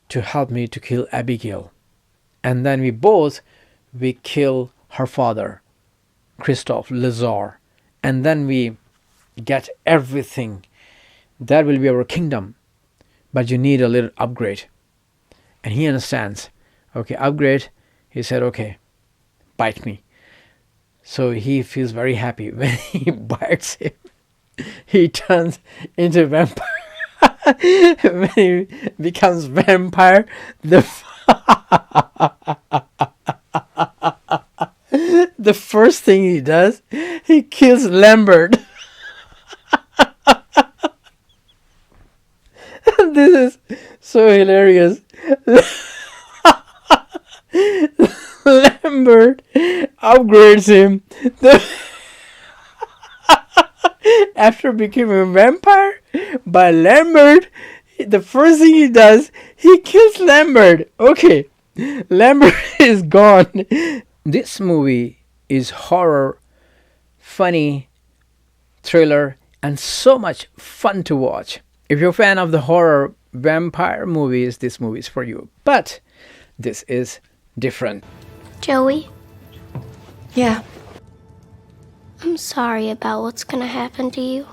to help me to kill Abigail. And then we kill her father, Christophe Lazar. And then we get everything. That will be our kingdom. But you need a little upgrade. And he understands. Okay, upgrade. He said, okay, bite me. So he feels very happy. When he bites him, he turns into a vampire. When he becomes vampire, the the first thing he does, he kills Lambert. This is so hilarious. Lambert upgrades him. After becoming a vampire by Lambert, the first thing he does, he kills Lambert. Okay, Lambert is gone. This movie is horror, funny, thriller, and so much fun to watch. If you're a fan of the horror vampire movies, this movie is for you. But this is different. Joey, Yeah. I'm sorry about what's gonna happen to you.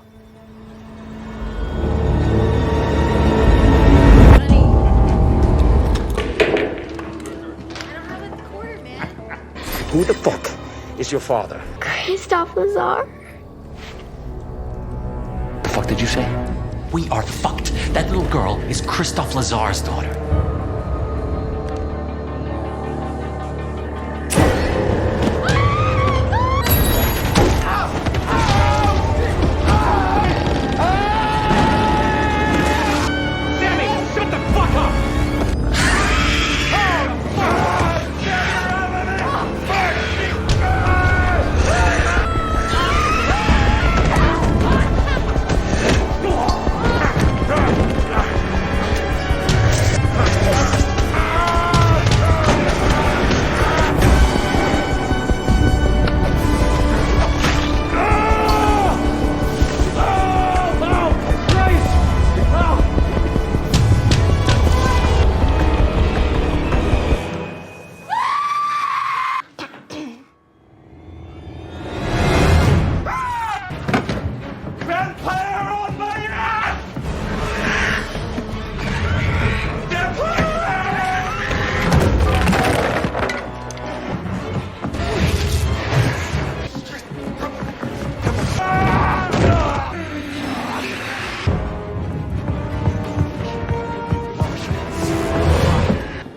Who the fuck is your father? Christophe Lazar. The fuck did you say? We are fucked. That little girl is Christophe Lazar's daughter.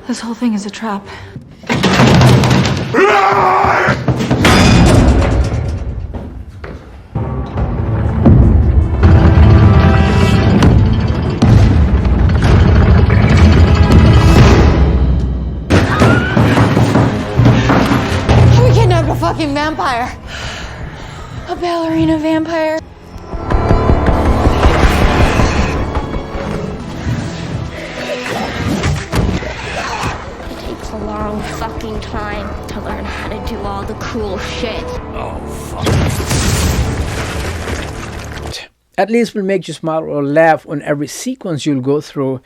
This whole thing is a trap. We kidnapped a fucking vampire. A ballerina vampire. Takes a long fucking time to learn how to do all the cool shit. Oh, fuck. At least we'll make you smile or laugh on every sequence you'll go through,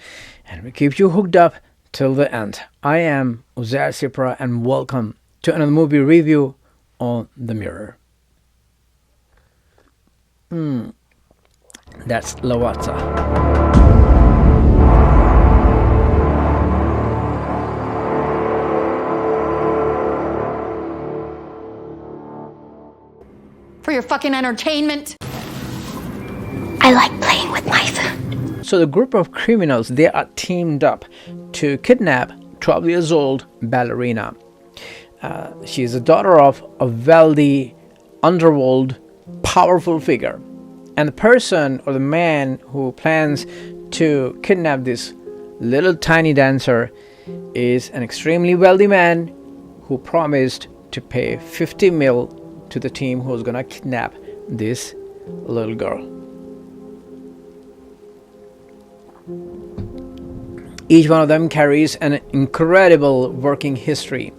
and we keep you hooked up till the end. I am Uzair Sipra, and welcome to another movie review on The Mirror. That's Lawata. For your fucking entertainment. I like playing with my food. So the group of criminals, they are teamed up to kidnap 12 years old ballerina. She is the daughter of a wealthy, underworld, powerful figure. And the person or the man who plans to kidnap this little tiny dancer is an extremely wealthy man who promised to pay 50 mil to the team who's gonna kidnap this little girl. Each one of them carries an incredible working history.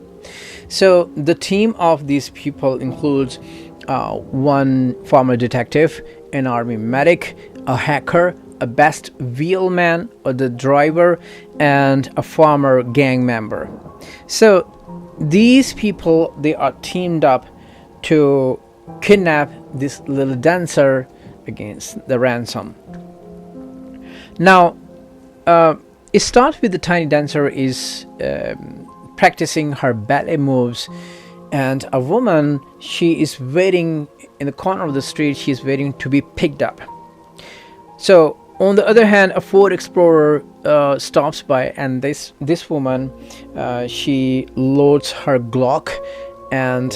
So the team of these people includes one former detective, an army medic, a hacker, a best wheelman or the driver, and a former gang member. So these people, they are teamed up to kidnap this little dancer against the ransom. Now it starts with the tiny dancer is practicing her ballet moves, and a woman, she is waiting in the corner of the street. She's waiting to be picked up. So on the other hand, a Ford Explorer stops by, and this woman, she loads her Glock and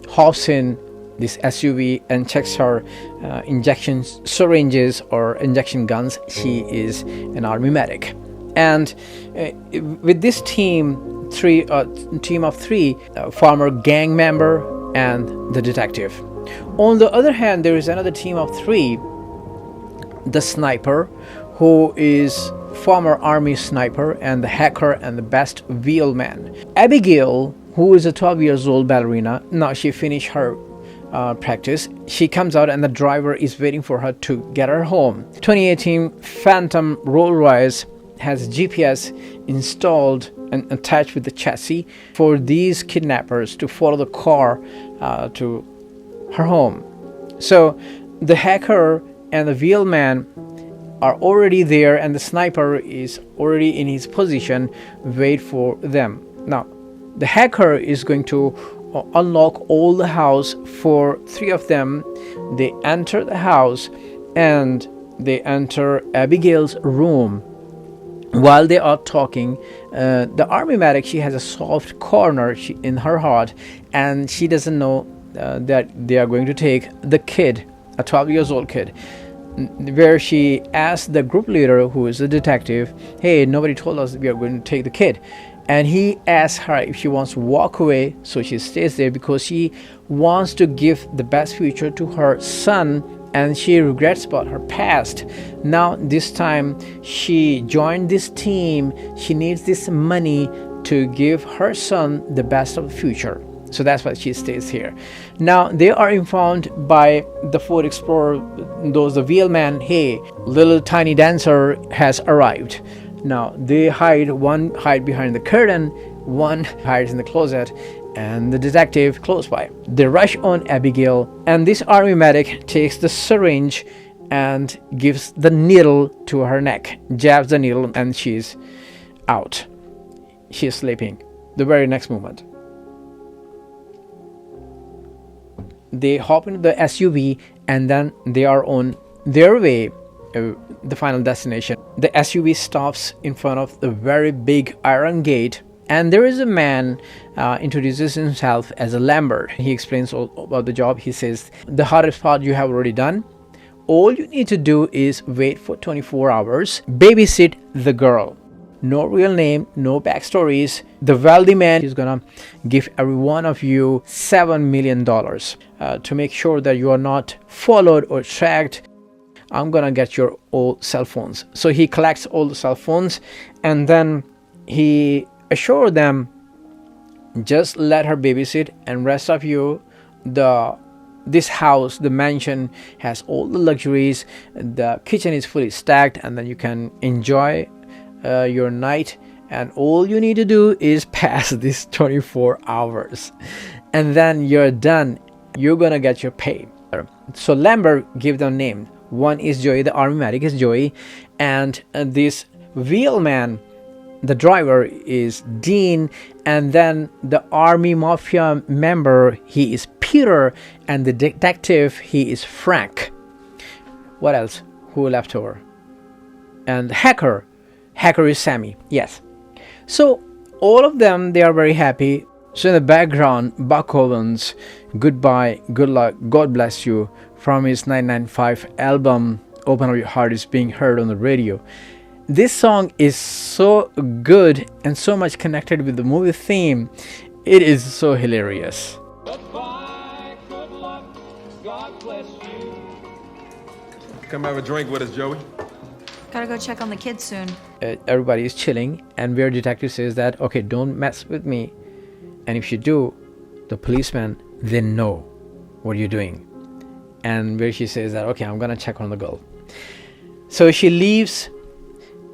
hops in this SUV and checks her injection syringes or injection guns. She is an army medic, and with this team of three, former gang member and the detective. On the other hand, there is another team of three, the sniper, who is former army sniper, and the hacker, and the best wheelman. Abigail, who is a 12 years old ballerina, now she finished her practice. She comes out, and the driver is waiting for her to get her home. 2018 Phantom Rolls-Royce has GPS installed and attached with the chassis for these kidnappers to follow the car to her home. So the hacker and the wheelman are already there, and the sniper is already in his position, wait for them. Now the hacker is going to unlock all the house for three of them. They enter the house and they enter Abigail's room. While they are talking, the army medic, she has a soft corner in her heart, and she doesn't know that they are going to take the kid, a 12 years old kid, where she asked the group leader, who is a detective, hey, nobody told us we are going to take the kid. And he asks her if she wants to walk away, so she stays there because she wants to give the best future to her son, and she regrets about her past. Now this time she joined this team. She needs this money to give her son the best of the future. So that's why she stays here. Now they are informed by the Ford Explorer, the wheelman, hey, little tiny dancer has arrived. Now they hide, one hide behind the curtain, one hides in the closet, and the detective close by. They rush on Abigail, and this army medic takes the syringe and gives the needle to her neck, jabs the needle, and she's out. She's sleeping. The very next moment, they hop into the SUV, and then they are on their way, the final destination. The SUV stops in front of the very big iron gate, and there is a man introduces himself as a Lambert. He explains all about the job. He says, the hardest part you have already done. All you need to do is wait for 24 hours, babysit the girl. No real name, no backstories. The wealthy man is gonna give every one of you $7 million to make sure that you are not followed or tracked. I'm gonna get your old cell phones. So he collects all the cell phones, and then he assured them, just let her babysit, and rest of you, this house, the mansion, has all the luxuries. The kitchen is fully stacked, and then you can enjoy your night, and all you need to do is pass these 24 hours, and then you're done. You're gonna get your pay. So Lambert gave them name. One is Joey, the army medic is Joey, and this wheelman, the driver, is Dean, and then the army mafia member, he is Peter, and the detective, he is Frank. What else? Who left over? And hacker is Sammy. Yes. So all of them, they are very happy. So in the background, Buck Owens' Goodbye, Good Luck, God Bless You from his 1995 album Open Up Your Heart is being heard on the radio. This song is so good and so much connected with the movie theme. It is so hilarious. Goodbye, good luck, God bless you. Come have a drink with us, Joey. Gotta go check on the kids soon. Everybody is chilling, and where detective says that, okay, don't mess with me, and if you do, the policeman, they know what you're doing. And where she says that, okay, I'm gonna check on the girl. So she leaves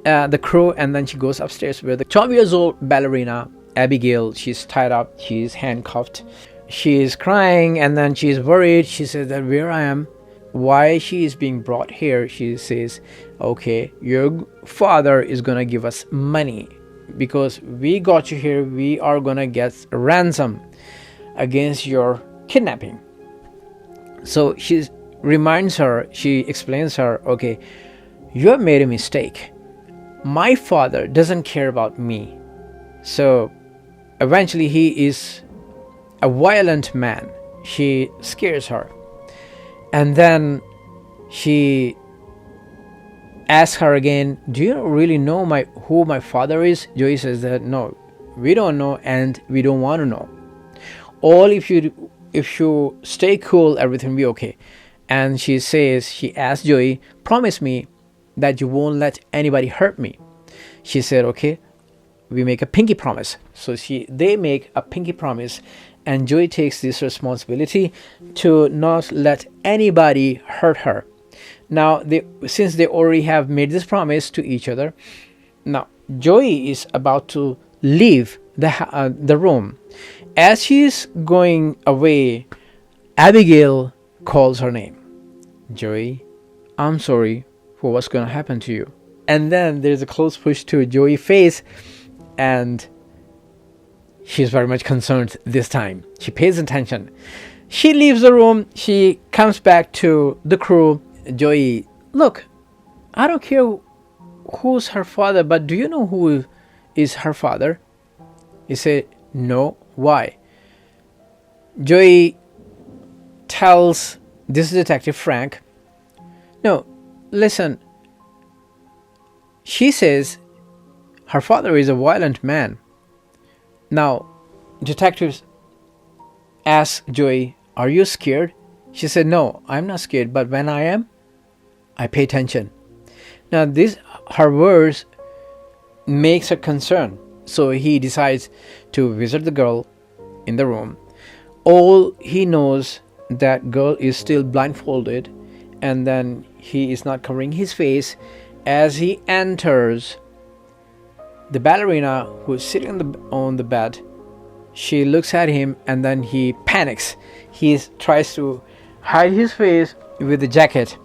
the crew, and then she goes upstairs where the 12 years old ballerina Abigail, she's tied up, she's handcuffed, she's crying, and then she's worried. She says that where I am, why she is being brought here. She says, okay, your father is gonna give us money because we got you here. We are gonna get a ransom against your kidnapping. So she reminds her, she explains her, okay, you have made a mistake. My father doesn't care about me. So eventually he is a violent man. She scares her. And then she asks her again, do you really know who my father is? Joey says that no, we don't know, and we don't want to know. All if you stay cool, everything will be okay. And she asks Joey, promise me that you won't let anybody hurt me. She said, okay, we make a pinky promise. So they make a pinky promise, and Joey takes this responsibility to not let anybody hurt her. Now, since they already have made this promise to each other, now Joey is about to leave the room. As she's going away, Abigail calls her name. Joey, I'm sorry for what's going to happen to you. And then there's a close push to Joey's face, and she's very much concerned this time. She pays attention. She leaves the room. She comes back to the crew. Joey, look, I don't care who's her father, but do you know who is her father? He said, no. Why? Joey tells this detective Frank, no, listen. She says her father is a violent man. Now, detectives ask Joey, are you scared? She said, no, I'm not scared, but when I am, I pay attention. Now, her words makes her concerned. So he decides to visit the girl in the room. All he knows, that girl is still blindfolded, and then he is not covering his face. As he enters, the ballerina who is sitting on the bed, she looks at him, and then he panics. He tries to hide his face with the jacket,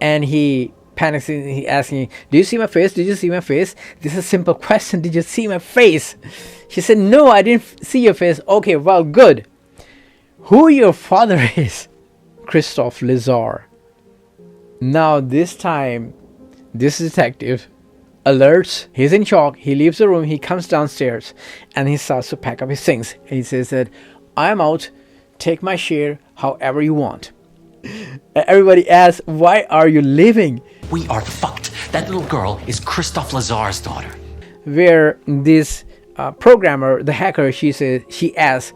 and he panics. He asks me, do you see my face? Did you see my face? This is a simple question. Did you see my face? She said, no, I didn't see your face. Okay, well, good. Who your father is? Christophe Lazar. Now this time, this detective alerts. He's in shock. He leaves the room. He comes downstairs, and he starts to pack up his things. And he says that, I'm out. Take my share however you want. Everybody asks, why are you leaving? We are fucked. That little girl is Christophe Lazar's daughter. Where this programmer, the hacker, she asks,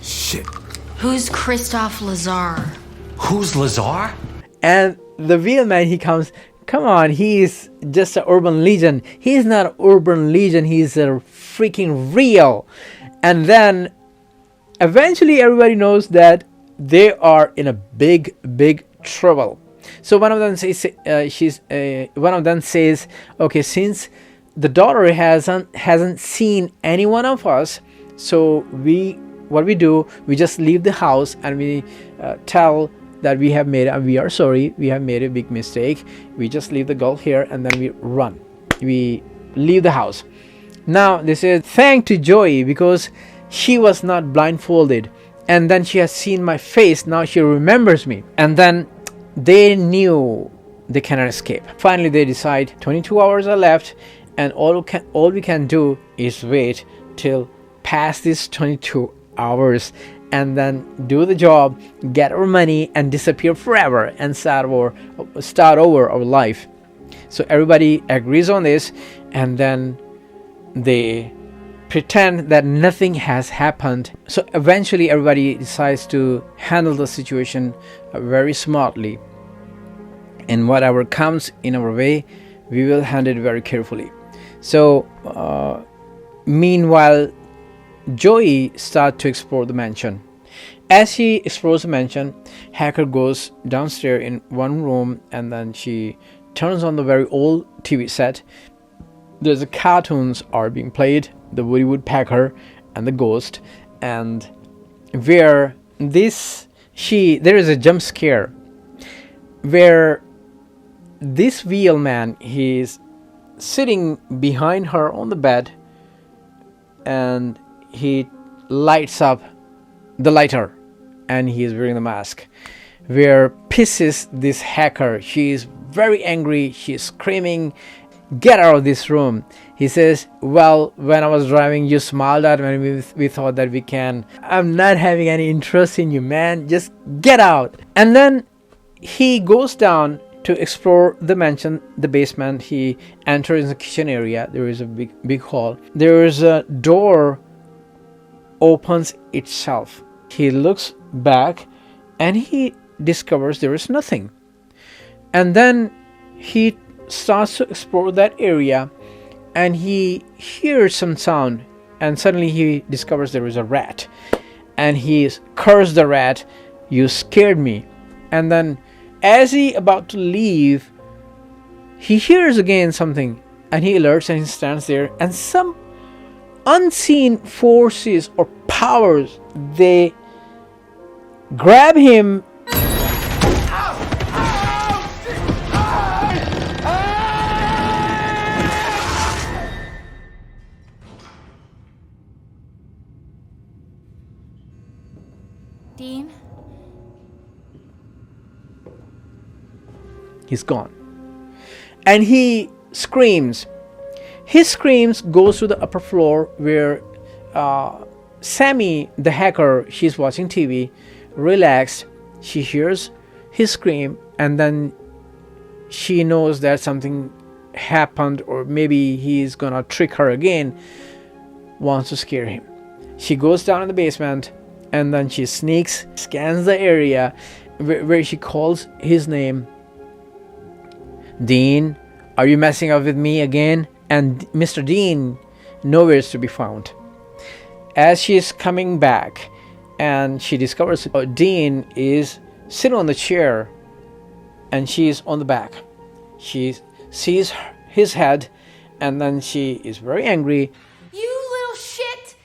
Shit. Who's Christophe Lazar? Who's Lazar? and the wheelman, he comes, come on, he's just an urban legend. He's not an urban legend, he's a freaking real. And then eventually everybody knows that they are in a big trouble. So one of them says, okay, since the daughter hasn't seen any one of us, so we just leave the house, and we tell that we are sorry, we have made a big mistake. We just leave the girl here, and then we run. We leave the house. Now this is thank to Joey, because she was not blindfolded, and then she has seen my face. Now she remembers me, and then they knew they cannot escape. Finally they decide 22 hours are left, and all we can do is wait till past these 22 hours, and then do the job, get our money, and disappear forever, and start over our life. So everybody agrees on this, and then they pretend that nothing has happened. So eventually everybody decides to handle the situation very smartly, and whatever comes in our way, we will handle it very carefully. So meanwhile, Joey starts to explore the mansion, As she explores the mansion, hacker goes downstairs in one room, and then she turns on the very old TV set. There's cartoons are being played, the Woody Woodpecker and the Ghost, and where there is a jump scare where this wheelman, he's sitting behind her on the bed, and he lights up the lighter, and he is wearing the mask, where pisses this hacker. She is very angry, she's screaming, "Get out of this room." He says, "Well, when I was driving, you smiled at me, and we thought that we can. I'm not having any interest in you, man. Just get out." And then he goes down to explore the mansion, the basement. He enters the kitchen area. There is a big hall. There is a door opens itself. He looks back and he discovers there is nothing. And then he starts to explore that area, and he hears some sound, and suddenly he discovers there is a rat, and he cursed the rat, "You scared me." And then as he about to leave, he hears again something, and he alerts and he stands there, and some unseen forces or powers, they grab him. Dean? He's gone, and he screams. His screams goes to the upper floor where Sammy, the hacker, she's watching TV, relaxed. She hears his scream, and then she knows that something happened, or maybe he's gonna trick her again, wants to scare him. She goes down in the basement, and then she sneaks, scans the area where she calls his name. "Dean, are you messing up with me again?" And Mr. Dean nowhere is to be found. As she is coming back, and she discovers Dean is sitting on the chair, and she is on the back. She sees his head, and then she is very angry. You little shit!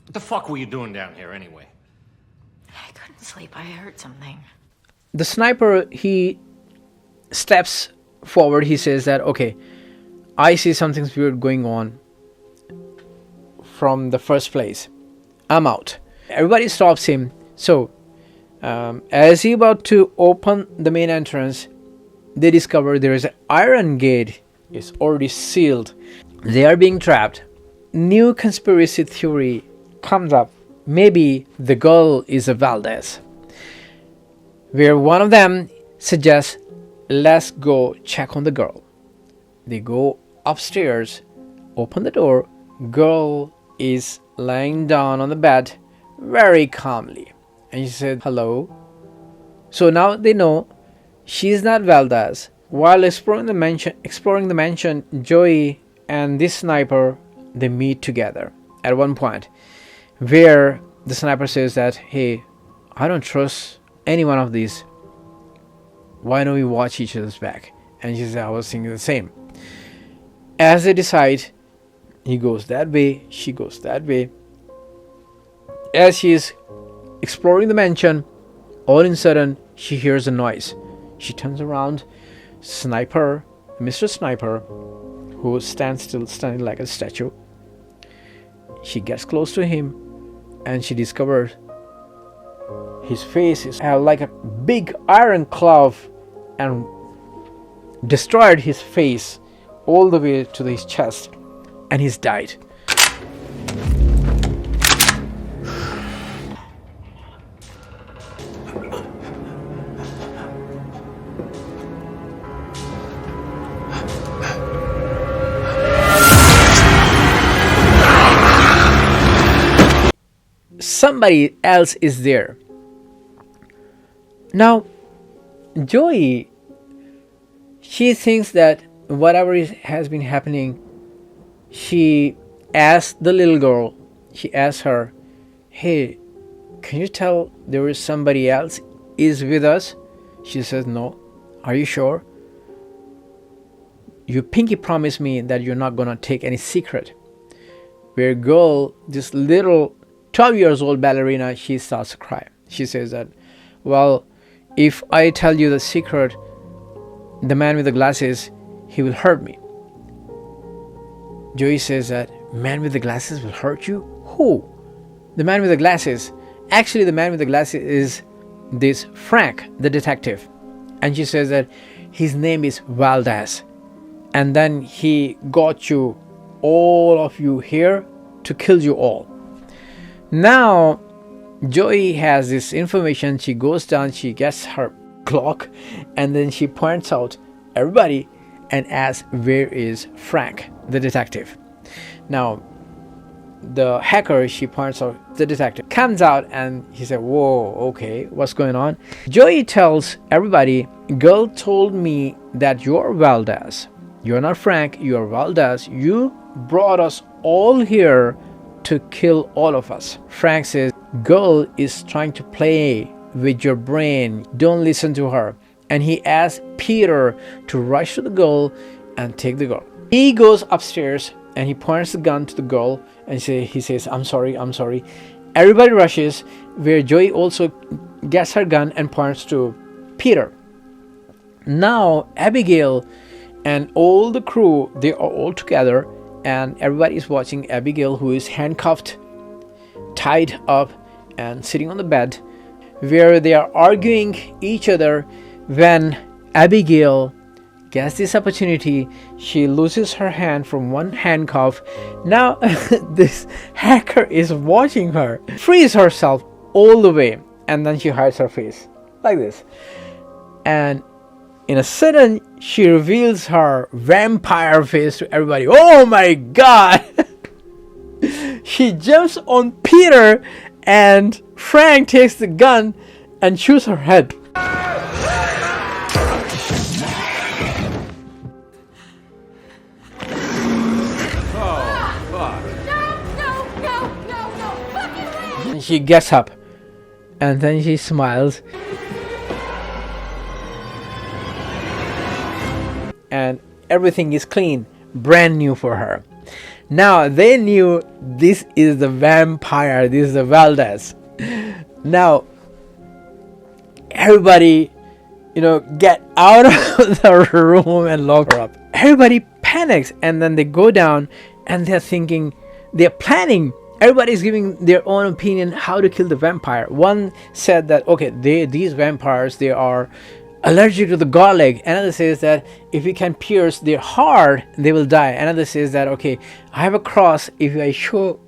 What the fuck were you doing down here anyway? I couldn't sleep. I heard something. The sniper, he steps forward. He says that, "Okay, I see something weird going on from the first place. I'm out." Everybody stops him. So as he about to open the main entrance, they discover there is an iron gate. It's already sealed. They are being trapped. New conspiracy theory comes up. Maybe the girl is a Valdez, where one of them suggests, "Let's go check on the girl." They go upstairs, open the door. Girl is lying down on the bed very calmly, and she said, "Hello." So now they know she's not Valdez. While exploring the mansion, Joey and this sniper, they meet together at one point, where the sniper says that, "Hey, I don't trust any one of these. Why don't we watch each other's back?" And she said, "I was thinking the same." As they decide, he goes that way, she goes that way. As she is exploring the mansion, all of a sudden she hears a noise. She turns around. Sniper, Mr. Sniper, who stands still, standing like a statue. She gets close to him, and she discovers his face is like a big iron claw, and destroyed his face all the way to his chest, and he's died. Somebody else is there. Now, Joey, she thinks that whatever has been happening, she asks the little girl, she asks her, hey, can you tell there is somebody else is with us? She says, no. Are you sure? You pinky promised me that you're not gonna take any secret. Where girl, this little 12 years old ballerina, she starts to cry. She says that, well, if I tell you the secret, the man with the glasses, he will hurt me. Joey says that, man with the glasses will hurt you? Who? The man with the glasses. Actually, the man with the glasses is this Frank, the detective. And she says that his name is Valdez. And then he got you, all of you here, to kill you all. Now, Joey has this information. She goes down, she gets her clock, and then she points out everybody and asks, where is Frank, the detective? Now, the hacker, she points out the detective, comes out, and he said, whoa, okay, what's going on? Joey tells everybody, girl told me that you're Valdez. You're not Frank, you're Valdez. You brought us all here to kill all of us. Frank says, girl is trying to play with your brain. Don't listen to her. And he asks Peter to rush to the girl and take the girl. He goes upstairs and he points the gun to the girl and he says, I'm sorry, I'm sorry. Everybody rushes, where Joey also gets her gun and points to Peter. Now Abigail and all the crew, they are all together, and everybody is watching Abigail, who is handcuffed, tied up, and sitting on the bed, where they are arguing each other. When Abigail gets this opportunity, she loses her hand from one handcuff. Now this hacker is watching her, frees herself all the way, and then she hides her face like this. And in a sudden, she reveals her vampire face to everybody. Oh my god! She jumps on Peter, and Frank takes the gun and shoots her head. And she gets up, and then she smiles. And everything is clean, brand new for her. Now they knew this is the vampire, this is the Valdez. Now everybody, get out of the room and lock her up. Everybody panics, and then they go down and they're thinking, they're planning. Everybody's giving their own opinion how to kill the vampire. One said that, okay, these vampires, they are allergic to the garlic. Another says that if we can pierce their heart, they will die. Another says that, okay, I have a cross. If I show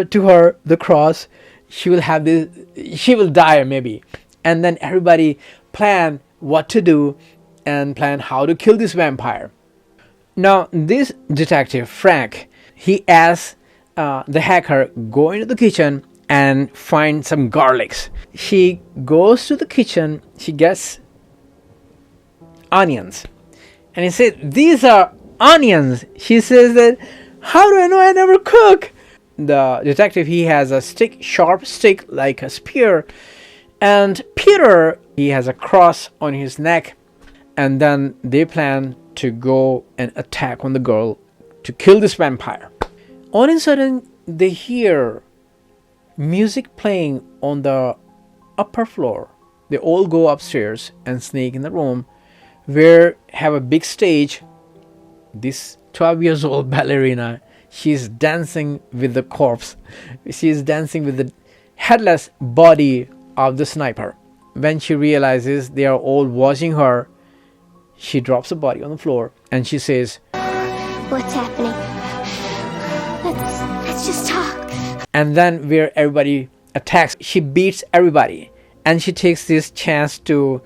to her the cross, she will die maybe. And then everybody plan what to do and plan how to kill this vampire. Now this detective Frank, he asks the hacker, go into the kitchen and find some garlics. She goes to the kitchen, she gets onions, and he said, these are onions. She says that, how do I know? I never cook. The detective, he has a stick, sharp stick like a spear, and Peter, he has a cross on his neck. And then they plan to go and attack on the girl to kill this vampire. All of a sudden they hear music playing on the upper floor. They all go upstairs and sneak in the room where have a big stage. This 12 years old ballerina, she's dancing with the corpse. She's dancing with the headless body of the sniper. When she realizes they are all watching her, she drops the body on the floor and she says, What's happening? Let's just talk. And then where everybody attacks, she beats everybody, and she takes this chance to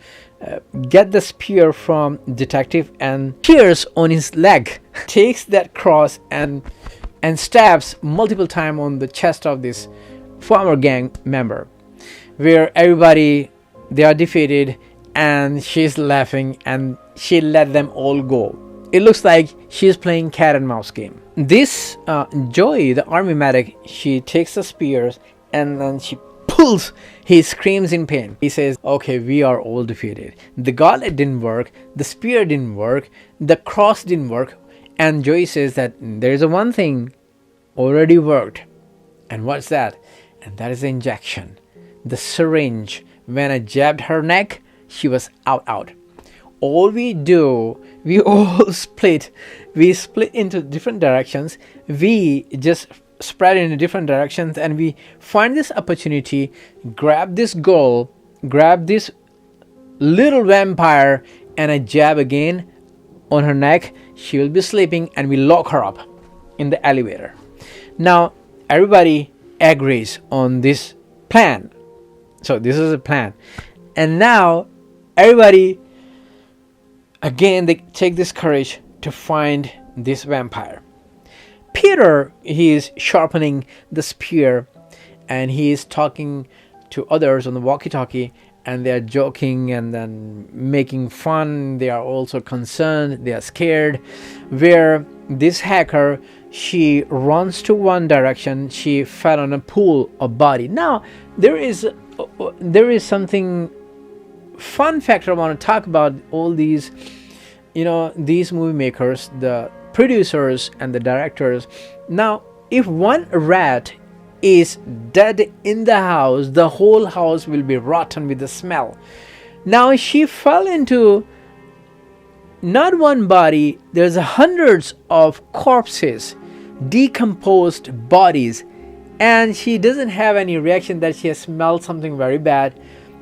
get the spear from detective and tears on his leg, takes that cross and stabs multiple times on the chest of this former gang member, where everybody, they are defeated, and she's laughing and she let them all go. It looks like she's playing cat and mouse game. This Joey, the army medic, she takes the spears and then she pulls. He screams in pain. He says, okay, we are all defeated. The gauntlet didn't work. The spear didn't work. The cross didn't work. And Joey says that there's a one thing already worked. And what's that? And that is the injection. The syringe. When I jabbed her neck, she was out. All we do, we all split. We split into different directions. We just spread in different directions and we find this opportunity, grab this girl, grab this little vampire, and I jab again on her neck. She will be sleeping and we lock her up in the elevator. Now everybody agrees on this plan. So this is a plan. And now everybody, again, they take this courage to find this vampire. Peter, he is sharpening the spear and he is talking to others on the walkie-talkie, and they are joking and then making fun. They are also concerned. They are scared. Where this hacker, she runs to one direction. She fell on a pool of body. Now there is something fun factor I want to talk about. All these, these movie makers, the producers and the directors. Now if one rat is dead in the house, the whole house will be rotten with the smell. Now she fell into not one body, there's hundreds of corpses, decomposed bodies, and she doesn't have any reaction that she has smelled something very bad.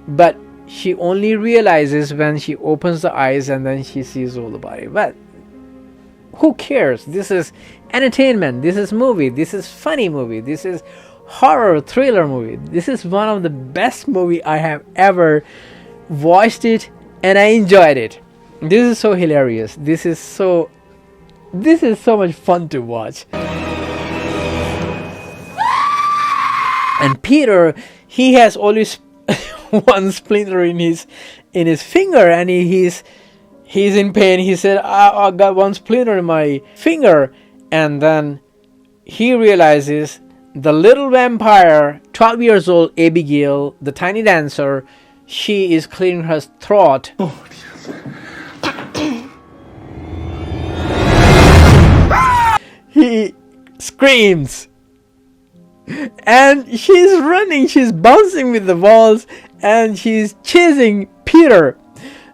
But she only realizes when she opens the eyes and then she sees all the body. But who cares? This is entertainment. This is movie. This is funny movie. This is horror thriller movie. This is one of the best movie I have ever watched it, and I enjoyed it. This is so hilarious. This is so much fun to watch. And Peter, he has always one splinter in his finger, and he's in pain. He said, I got one splinter in my finger. And then he realizes the little vampire, 12 years old, Abigail, the tiny dancer, she is clearing her throat. He screams. And she's running, she's bouncing with the walls, and she's chasing Peter.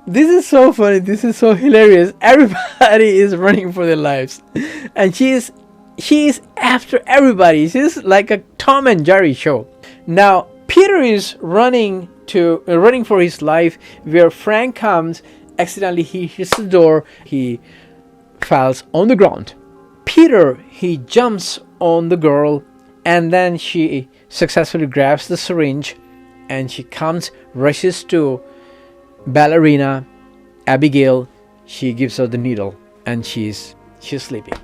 This is so funny. This is so hilarious. Everybody is running for their lives, and she's after everybody. She's like a Tom and Jerry show. Now Peter is running for his life. Where Frank comes, accidentally he hits the door. He falls on the ground. Peter, he jumps on the girl, and then she successfully grabs the syringe, and she rushes to Ballerina, Abigail. She gives her the needle, and she's sleeping.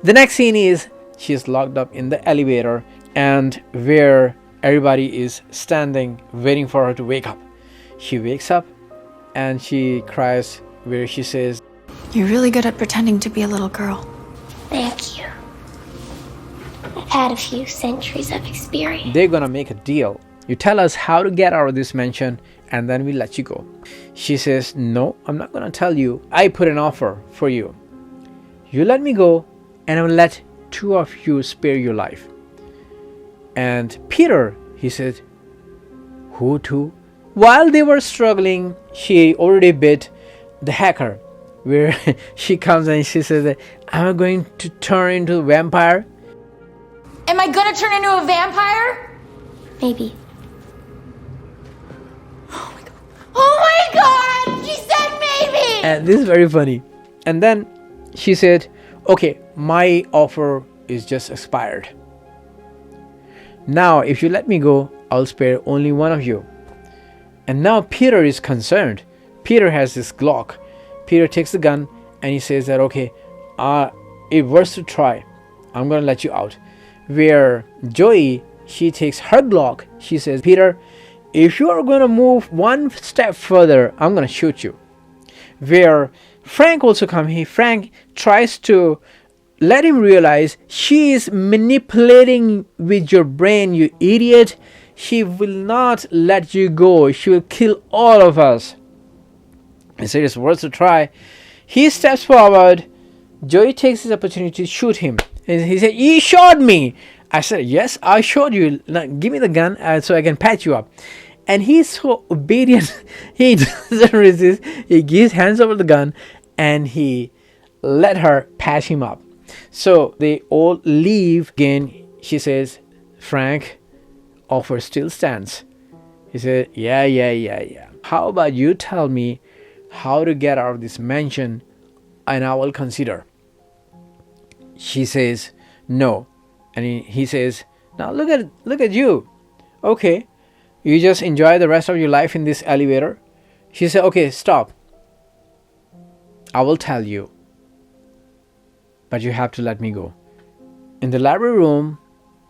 The next scene is she's locked up in the elevator, and where everybody is standing waiting for her to wake up. She wakes up and she cries, where she says, "You're really good at pretending to be a little girl." Thank you. I've had a few centuries of experience. they're gonna make a deal. You tell us how to get out of this mansion, and then we let you go. She says, no, I'm not gonna tell you. I put an offer for you. You let me go, and I will let two of you spare your life. And Peter, he said, who two? While they were struggling, she already bit the hacker, where she comes and she says that, am I going to turn into a vampire? Am I gonna turn into a vampire? Maybe. Oh my god! She said maybe! And this is very funny. And then she said, okay, my offer is just expired. Now, if you let me go, I'll spare only one of you. And now Peter is concerned. Peter has this Glock. Peter takes the gun and he says that, okay, it was to try. I'm going to let you out. Where Joey, she takes her Glock. She says, Peter, if you are going to move one step further, I'm going to shoot you. Where Frank also come here. Frank tries to let him realize she is manipulating with your brain, you idiot. She will not let you go. She will kill all of us. He said it's worth a try. He steps forward. Joey takes his opportunity to shoot him. And he said, "You shot me." I said, "Yes, I shot you. Now give me the gun so I can patch you up." And he's so obedient. He doesn't resist. He gives hands over the gun and he let her patch him up. So they all leave. Again, she says, "Frank, offer still stands." He said, yeah. How about you tell me how to get out of this mansion and I will consider." She says, "No." And he says, "Now look at you. Okay, you just enjoy the rest of your life in this elevator." She said, "Okay, stop. I will tell you. But you have to let me go." In the library room,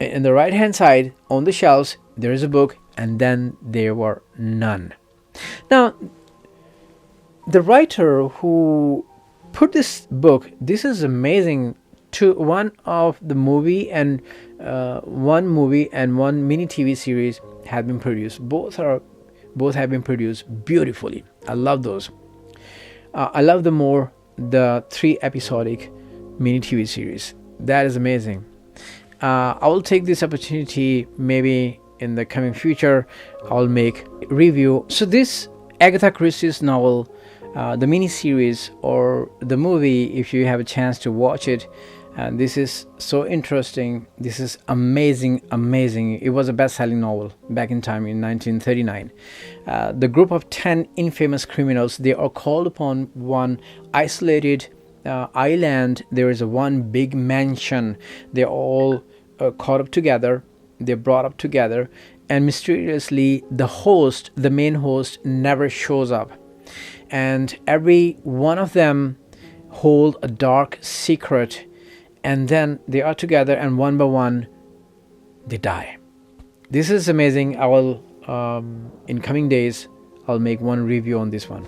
in the right hand side, on the shelves, there is a book, and then there were none. Now, the writer who put this book, this is amazing, to one of the movie and one mini TV series have been produced. Both have been produced beautifully. I love those. I love the 3 episodic mini TV series. That is amazing. I will take this opportunity, maybe in the coming future I'll make a review. So this Agatha Christie's novel, the mini series or the movie, if you have a chance to watch it, and this is so interesting. This is amazing. It was a best-selling novel back in time in 1939. The group of 10 infamous criminals, they are called upon one isolated island. There is one big mansion. They're all caught up together. They're brought up together, and mysteriously the main host never shows up, and every one of them hold a dark secret, and then they are together, and one by one they die. This is amazing. I will in coming days I'll make one review on this one.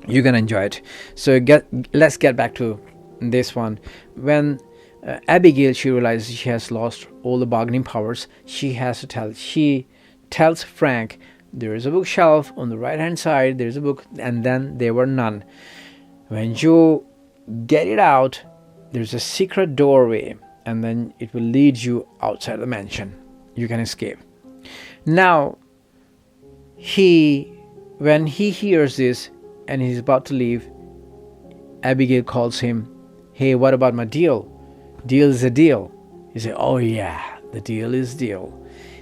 You're gonna enjoy it. So let's get back to this one. When Abigail, she realizes she has lost all the bargaining powers, she tells Frank, there is a bookshelf on the right hand side, there's a book, and then there were none. When you get it out, there's a secret doorway, and then it will lead you outside the mansion. You can escape. Now, when he hears this and he's about to leave, Abigail calls him, "Hey, what about my deal? Deal is a deal." He said, "Oh yeah, the deal is deal."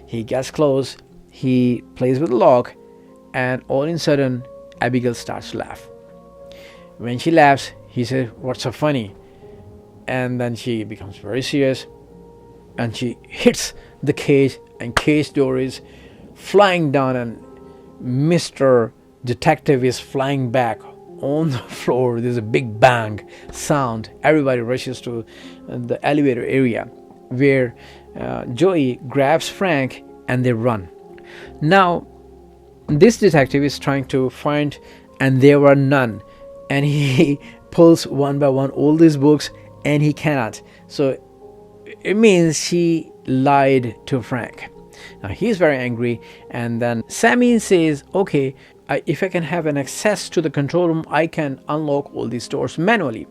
He gets close, he plays with the lock, and all of a sudden, Abigail starts to laugh. When she laughs, he says, "What's so funny?" And then she becomes very serious, and she hits the cage, and cage door is flying down, and Mr. Detective is flying back on the floor. There's a big bang sound. Everybody rushes to the elevator area where Joey grabs Frank and they run. Now this detective is trying to find, and there were none, and he pulls one by one all these books and he cannot. So it means she lied to Frank. Now he's very angry, and then Sammy says, "Okay, if I can have an access to the control room, I can unlock all these doors manually."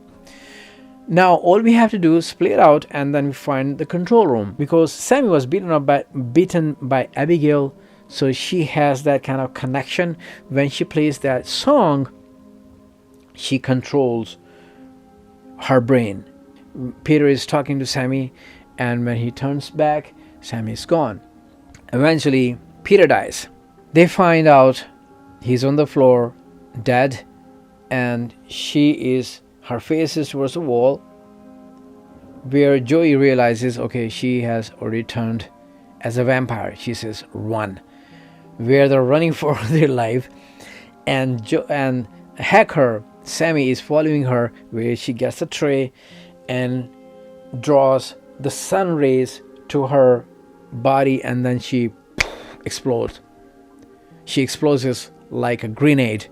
Now all we have to do is split out, and then we find the control room, because Sammy was beaten by Abigail, so she has that kind of connection. When she plays that song, she controls her brain. Peter is talking to Sammy, and when he turns back, Sammy is gone. Eventually Peter dies. They find out he's on the floor dead, and her face is towards the wall, where Joey realizes, okay, she has already turned as a vampire. She says, "Run," where they're running for their life, and Hacker Sammy is following her, where she gets a tray and draws the sun rays to her body, and then she explodes. She explodes like a grenade,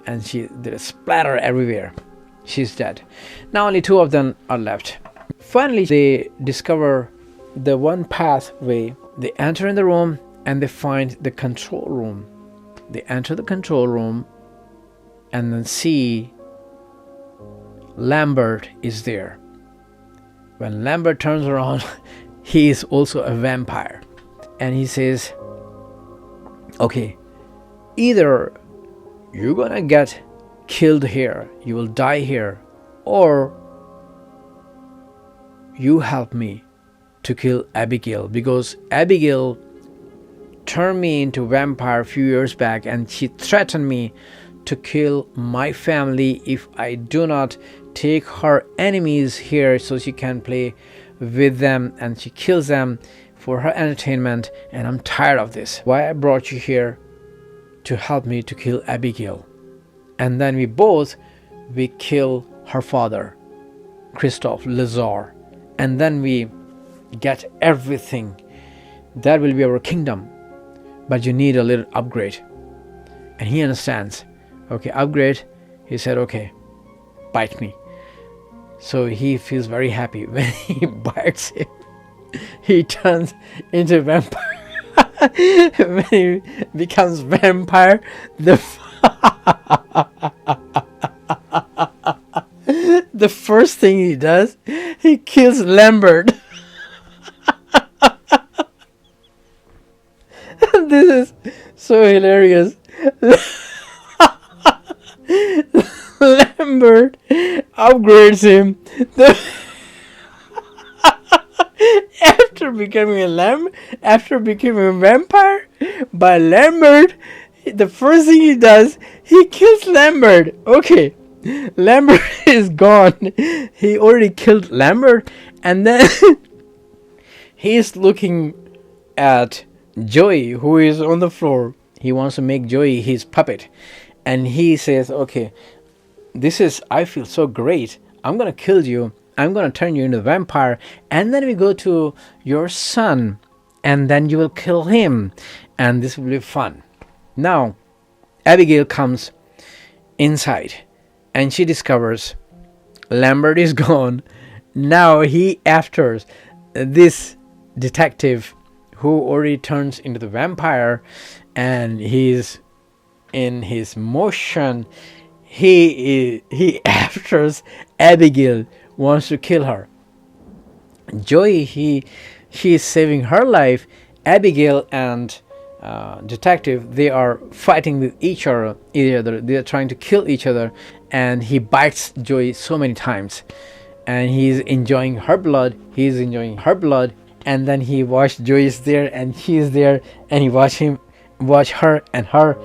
and there's splatter everywhere. She's dead. Now only two of them are left. Finally, they discover the one pathway. They enter in the room and they find the control room. They enter the control room and then see Lambert is there. When Lambert turns around, he is also a vampire. And he says, okay, either you're gonna get killed here, you will die here, or you help me to kill Abigail, because Abigail turned me into vampire a few years back and she threatened me to kill my family if I do not take her enemies here so she can play with them, and she kills them for her entertainment, and I'm tired of this. Why I brought you here to help me to kill Abigail. And then we kill her father, Christophe Lazar, and then we get everything. That will be our kingdom, but you need a little upgrade. And he understands. Okay, upgrade. He said, okay, bite me. So he feels very happy. When he bites him, he turns into a vampire. When he becomes vampire, the first thing he does, he kills Lambert. This is so hilarious. Lambert upgrades him. After becoming a vampire, by Lambert, the first thing he does, he kills Lambert. Okay, Lambert is gone. He already killed Lambert, and then he's looking at Joey, who is on the floor. He wants to make Joey his puppet, and he says, okay, I feel so great. I'm gonna kill you. I'm gonna turn you into a vampire, and then we go to your son, and then you will kill him, and this will be fun. Now, Abigail comes inside, and she discovers Lambert is gone. Now he after this detective who already turns into the vampire, and he's in his motion. He afters Abigail, wants to kill her. Joey, she is saving her life. Abigail and detective, they are fighting with each other. They are trying to kill each other, and he bites Joey so many times, and he's enjoying her blood. And then he watched Joey is there and he is there, and he watch her and her.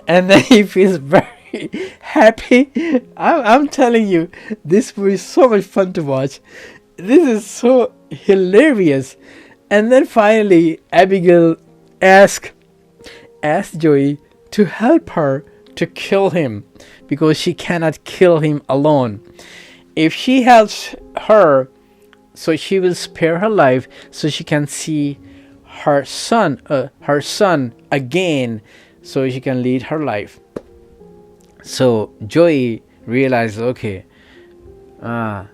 And then he feels very happy. I'm telling you, this movie is so much fun to watch. This is so hilarious. And then finally, Abigail asks Joey to help her to kill him, because she cannot kill him alone. If she helps her, so she will spare her life, so she can see her son again, so she can lead her life. So Joey realizes, okay, I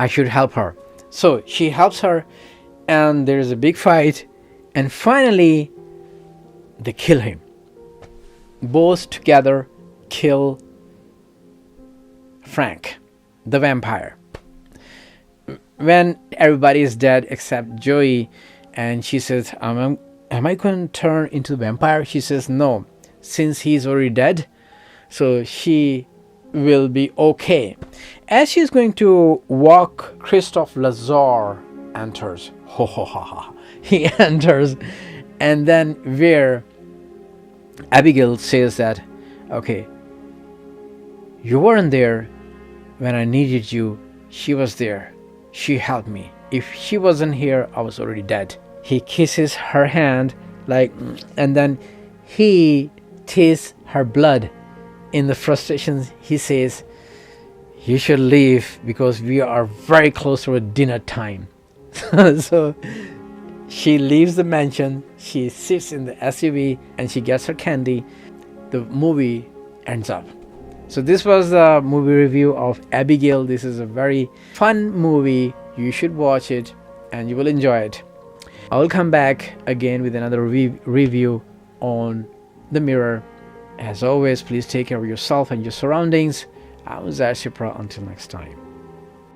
should help her. So she helps her, and there is a big fight, and finally they kill him. Both together kill Frank, the vampire. When everybody is dead except Joey, and she says, am I going to turn into a vampire? She says no, since he's already dead, so she will be okay. As she's going to walk, Christophe Lazar enters. He enters, and then where Abigail says that, okay, you weren't there when I needed you. She was there. She helped me. If she wasn't here, I was already dead. He kisses her hand, and then he tastes her blood. In the frustration, he says, you should leave because we are very close to a dinner time. So she leaves the mansion, she sits in the SUV and she gets her candy. The movie ends up. So this was the movie review of Abigail. This is a very fun movie. You should watch it and you will enjoy it. I will come back again with another review on The Mirror. As always, please take care of yourself and your surroundings. I was Ashipra. Until next time.